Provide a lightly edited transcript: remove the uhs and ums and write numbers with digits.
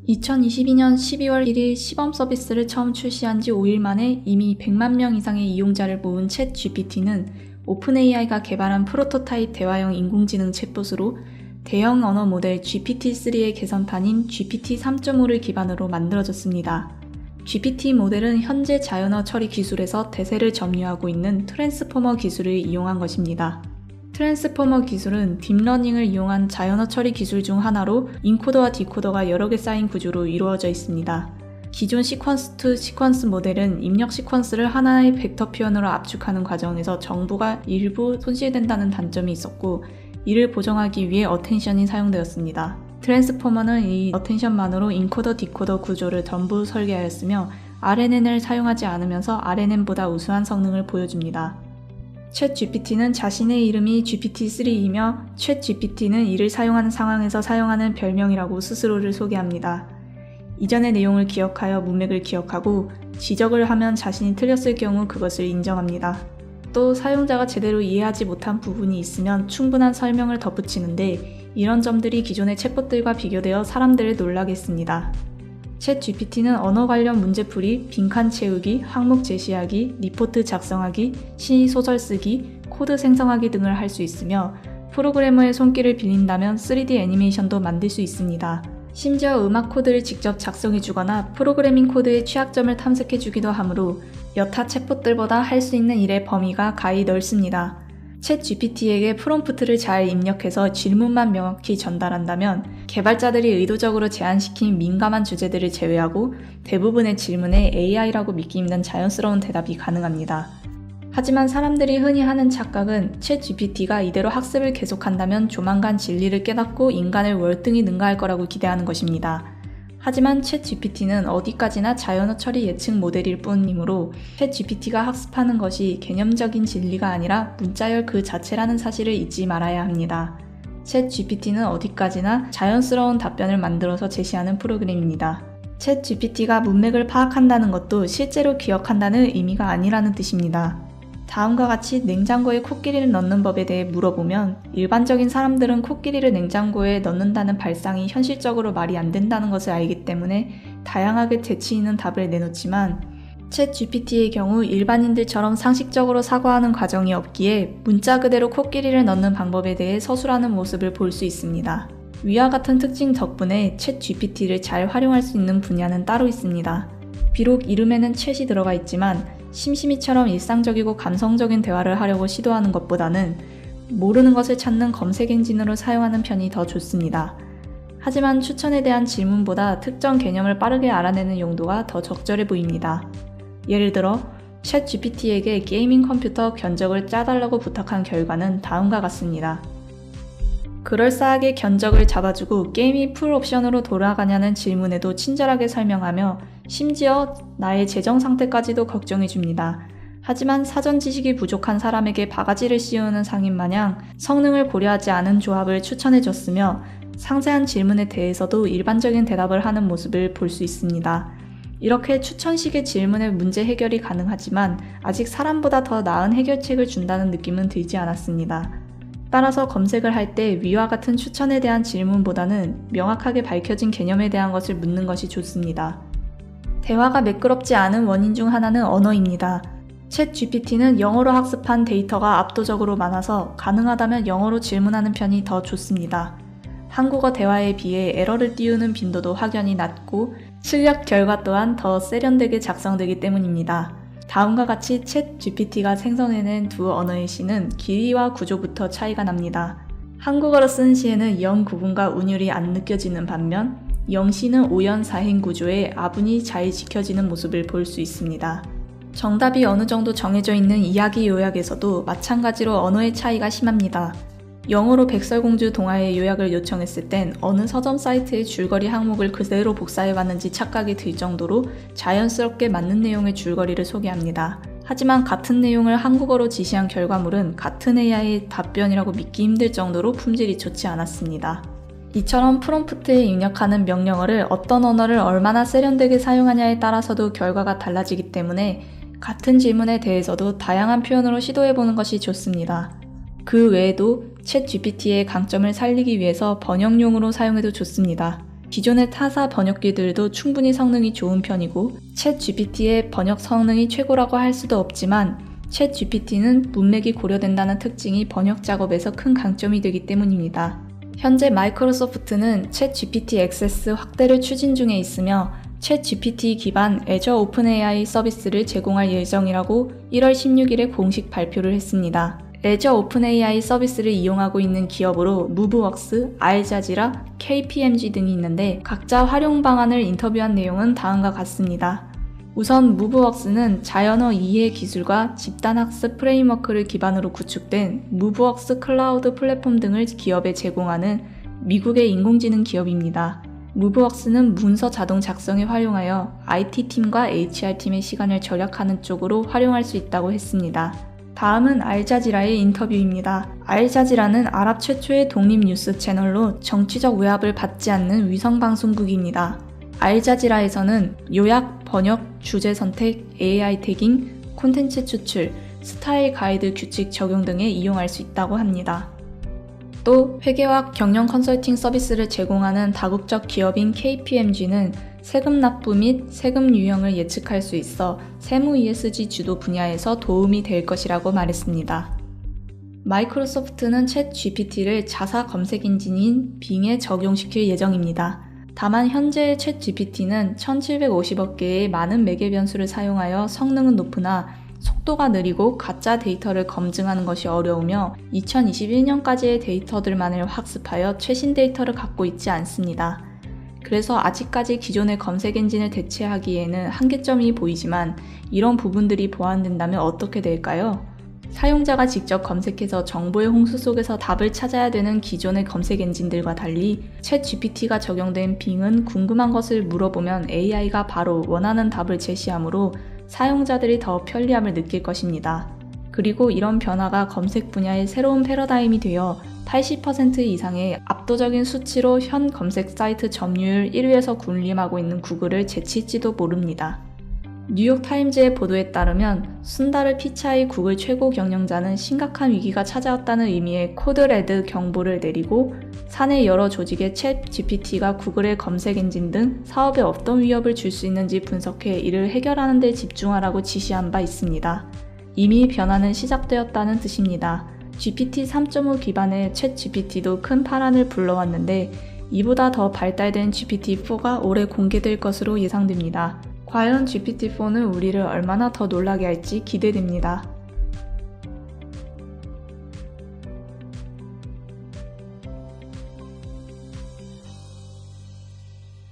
2022년 12월 1일 시범 서비스를 처음 출시한 지 5일 만에 이미 100만 명 이상의 이용자를 모은 챗 GPT는 오픈AI가 개발한 프로토타입 대화형 인공지능 챗봇으로 대형 언어 모델 GPT-3의 개선판인 GPT 3.5를 기반으로 만들어졌습니다. GPT 모델은 현재 자연어 처리 기술에서 대세를 점유하고 있는 트랜스포머 기술을 이용한 것입니다. 트랜스포머 기술은 딥러닝을 이용한 자연어 처리 기술 중 하나로 인코더와 디코더가 여러 개 쌓인 구조로 이루어져 있습니다. 기존 시퀀스 투 시퀀스 모델은 입력 시퀀스를 하나의 벡터 표현으로 압축하는 과정에서 정보가 일부 손실된다는 단점이 있었고, 이를 보정하기 위해 어텐션이 사용되었습니다. 트랜스포머는 이 어텐션만으로 인코더 디코더 구조를 전부 설계하였으며 RNN을 사용하지 않으면서 RNN보다 우수한 성능을 보여줍니다. 챗 GPT는 자신의 이름이 GPT-3이며 챗 GPT는 이를 사용하는 상황에서 사용하는 별명이라고 스스로를 소개합니다. 이전의 내용을 기억하여 문맥을 기억하고 지적을 하면 자신이 틀렸을 경우 그것을 인정합니다. 또 사용자가 제대로 이해하지 못한 부분이 있으면 충분한 설명을 덧붙이는데 이런 점들이 기존의 챗봇들과 비교되어 사람들을 놀라게 했습니다. 챗 GPT는 언어 관련 문제풀이, 빈칸 채우기, 항목 제시하기, 리포트 작성하기, 시니 소설 쓰기, 코드 생성하기 등을 할 수 있으며 프로그래머의 손길을 빌린다면 3D 애니메이션도 만들 수 있습니다. 심지어 음악 코드를 직접 작성해주거나 프로그래밍 코드의 취약점을 탐색해주기도 하므로 여타 챗봇들보다 할 수 있는 일의 범위가 가히 넓습니다. 챗 GPT에게 프롬프트를 잘 입력해서 질문만 명확히 전달한다면 개발자들이 의도적으로 제한시킨 민감한 주제들을 제외하고 대부분의 질문에 AI라고 믿기 힘든 자연스러운 대답이 가능합니다. 하지만 사람들이 흔히 하는 착각은 챗 GPT가 이대로 학습을 계속한다면 조만간 진리를 깨닫고 인간을 월등히 능가할 거라고 기대하는 것입니다. 하지만 챗 GPT는 어디까지나 자연어 처리 예측 모델일 뿐이므로 챗 GPT가 학습하는 것이 개념적인 진리가 아니라 문자열 그 자체라는 사실을 잊지 말아야 합니다. 챗 GPT는 어디까지나 자연스러운 답변을 만들어서 제시하는 프로그램입니다. 챗 GPT가 문맥을 파악한다는 것도 실제로 기억한다는 의미가 아니라는 뜻입니다. 다음과 같이 냉장고에 코끼리를 넣는 법에 대해 물어보면 일반적인 사람들은 코끼리를 냉장고에 넣는다는 발상이 현실적으로 말이 안 된다는 것을 알기 때문에 다양하게 재치 있는 답을 내놓지만 챗 GPT의 경우 일반인들처럼 상식적으로 사고하는 과정이 없기에 문자 그대로 코끼리를 넣는 방법에 대해 서술하는 모습을 볼 수 있습니다. 위와 같은 특징 덕분에 챗 GPT를 잘 활용할 수 있는 분야는 따로 있습니다. 비록 이름에는 챗이 들어가 있지만 심심이처럼 일상적이고 감성적인 대화를 하려고 시도하는 것보다는 모르는 것을 찾는 검색 엔진으로 사용하는 편이 더 좋습니다. 하지만 추천에 대한 질문보다 특정 개념을 빠르게 알아내는 용도가 더 적절해 보입니다. 예를 들어 챗 GPT에게 게이밍 컴퓨터 견적을 짜달라고 부탁한 결과는 다음과 같습니다. 그럴싸하게 견적을 잡아주고 게임이 풀 옵션으로 돌아가냐는 질문에도 친절하게 설명하며 심지어 나의 재정 상태까지도 걱정해줍니다. 하지만 사전 지식이 부족한 사람에게 바가지를 씌우는 상인 마냥 성능을 고려하지 않은 조합을 추천해줬으며 상세한 질문에 대해서도 일반적인 대답을 하는 모습을 볼 수 있습니다. 이렇게 추천식의 질문에 문제 해결이 가능하지만 아직 사람보다 더 나은 해결책을 준다는 느낌은 들지 않았습니다. 따라서 검색을 할 때 위와 같은 추천에 대한 질문보다는 명확하게 밝혀진 개념에 대한 것을 묻는 것이 좋습니다. 대화가 매끄럽지 않은 원인 중 하나는 언어입니다. 챗 GPT는 영어로 학습한 데이터가 압도적으로 많아서 가능하다면 영어로 질문하는 편이 더 좋습니다. 한국어 대화에 비해 에러를 띄우는 빈도도 확연히 낮고 출력 결과 또한 더 세련되게 작성되기 때문입니다. 다음과 같이 챗 GPT가 생성해낸 두 언어의 시는 길이와 구조부터 차이가 납니다. 한국어로 쓴 시에는 영 구분과 운율이 안 느껴지는 반면 영시는 5연 4행 구조에 아분이 잘 지켜지는 모습을 볼 수 있습니다. 정답이 어느 정도 정해져 있는 이야기 요약에서도 마찬가지로 언어의 차이가 심합니다. 영어로 백설공주 동화의 요약을 요청했을 땐 어느 서점 사이트의 줄거리 항목을 그대로 복사해봤는지 착각이 들 정도로 자연스럽게 맞는 내용의 줄거리를 소개합니다. 하지만 같은 내용을 한국어로 지시한 결과물은 같은 AI의 답변이라고 믿기 힘들 정도로 품질이 좋지 않았습니다. 이처럼 프롬프트에 입력하는 명령어를 어떤 언어를 얼마나 세련되게 사용하냐에 따라서도 결과가 달라지기 때문에 같은 질문에 대해서도 다양한 표현으로 시도해보는 것이 좋습니다. 그 외에도 챗 GPT의 강점을 살리기 위해서 번역용으로 사용해도 좋습니다. 기존의 타사 번역기들도 충분히 성능이 좋은 편이고 챗 GPT의 번역 성능이 최고라고 할 수도 없지만 챗 GPT는 문맥이 고려된다는 특징이 번역 작업에서 큰 강점이 되기 때문입니다. 현재 마이크로소프트는 챗 GPT 액세스 확대를 추진 중에 있으며 챗 GPT 기반 애저 오픈AI 서비스를 제공할 예정이라고 1월 16일에 공식 발표를 했습니다. 애저 오픈AI 서비스를 이용하고 있는 기업으로 무브웍스, 알자지라, KPMG 등이 있는데 각자 활용 방안을 인터뷰한 내용은 다음과 같습니다. 우선 무브웍스는 자연어 이해 기술과 집단학습 프레임워크를 기반으로 구축된 무브웍스 클라우드 플랫폼 등을 기업에 제공하는 미국의 인공지능 기업입니다. 무브웍스는 문서 자동 작성에 활용하여 IT팀과 HR팀의 시간을 절약하는 쪽으로 활용할 수 있다고 했습니다. 다음은 알자지라의 인터뷰입니다. 알자지라는 아랍 최초의 독립 뉴스 채널로 정치적 외압을 받지 않는 위성방송국입니다. 알자지라에서는 요약, 번역, 주제 선택, AI 태깅, 콘텐츠 추출, 스타일 가이드 규칙 적용 등에 이용할 수 있다고 합니다. 또 회계와 경영 컨설팅 서비스를 제공하는 다국적 기업인 KPMG는 세금 납부 및 세금 유형을 예측할 수 있어 세무 ESG 주도 분야에서 도움이 될 것이라고 말했습니다. 마이크로소프트는 챗 GPT를 자사 검색 엔진인 빙에 적용시킬 예정입니다. 다만 현재의 챗 GPT는 1750억 개의 많은 매개 변수를 사용하여 성능은 높으나 속도가 느리고 가짜 데이터를 검증하는 것이 어려우며 2021년까지의 데이터들만을 학습하여 최신 데이터를 갖고 있지 않습니다. 그래서 아직까지 기존의 검색 엔진을 대체하기에는 한계점이 보이지만 이런 부분들이 보완된다면 어떻게 될까요? 사용자가 직접 검색해서 정보의 홍수 속에서 답을 찾아야 되는 기존의 검색 엔진들과 달리 챗 GPT가 적용된 빙은 궁금한 것을 물어보면 AI가 바로 원하는 답을 제시하므로 사용자들이 더 편리함을 느낄 것입니다. 그리고 이런 변화가 검색 분야의 새로운 패러다임이 되어 80% 이상의 압도적인 수치로 현 검색 사이트 점유율 1위에서 군림하고 있는 구글을 제칠지도 모릅니다. 뉴욕타임즈의 보도에 따르면 순다르 피차이 구글 최고 경영자는 심각한 위기가 찾아왔다는 의미의 코드레드 경보를 내리고 사내 여러 조직에 챗 GPT가 구글의 검색 엔진 등 사업에 어떤 위협을 줄 수 있는지 분석해 이를 해결하는 데 집중하라고 지시한 바 있습니다. 이미 변화는 시작되었다는 뜻입니다. GPT 3.5 기반의 챗 GPT도 큰 파란을 불러왔는데 이보다 더 발달된 GPT-4가 올해 공개될 것으로 예상됩니다. 과연 GPT-4는 우리를 얼마나 더 놀라게 할지 기대됩니다.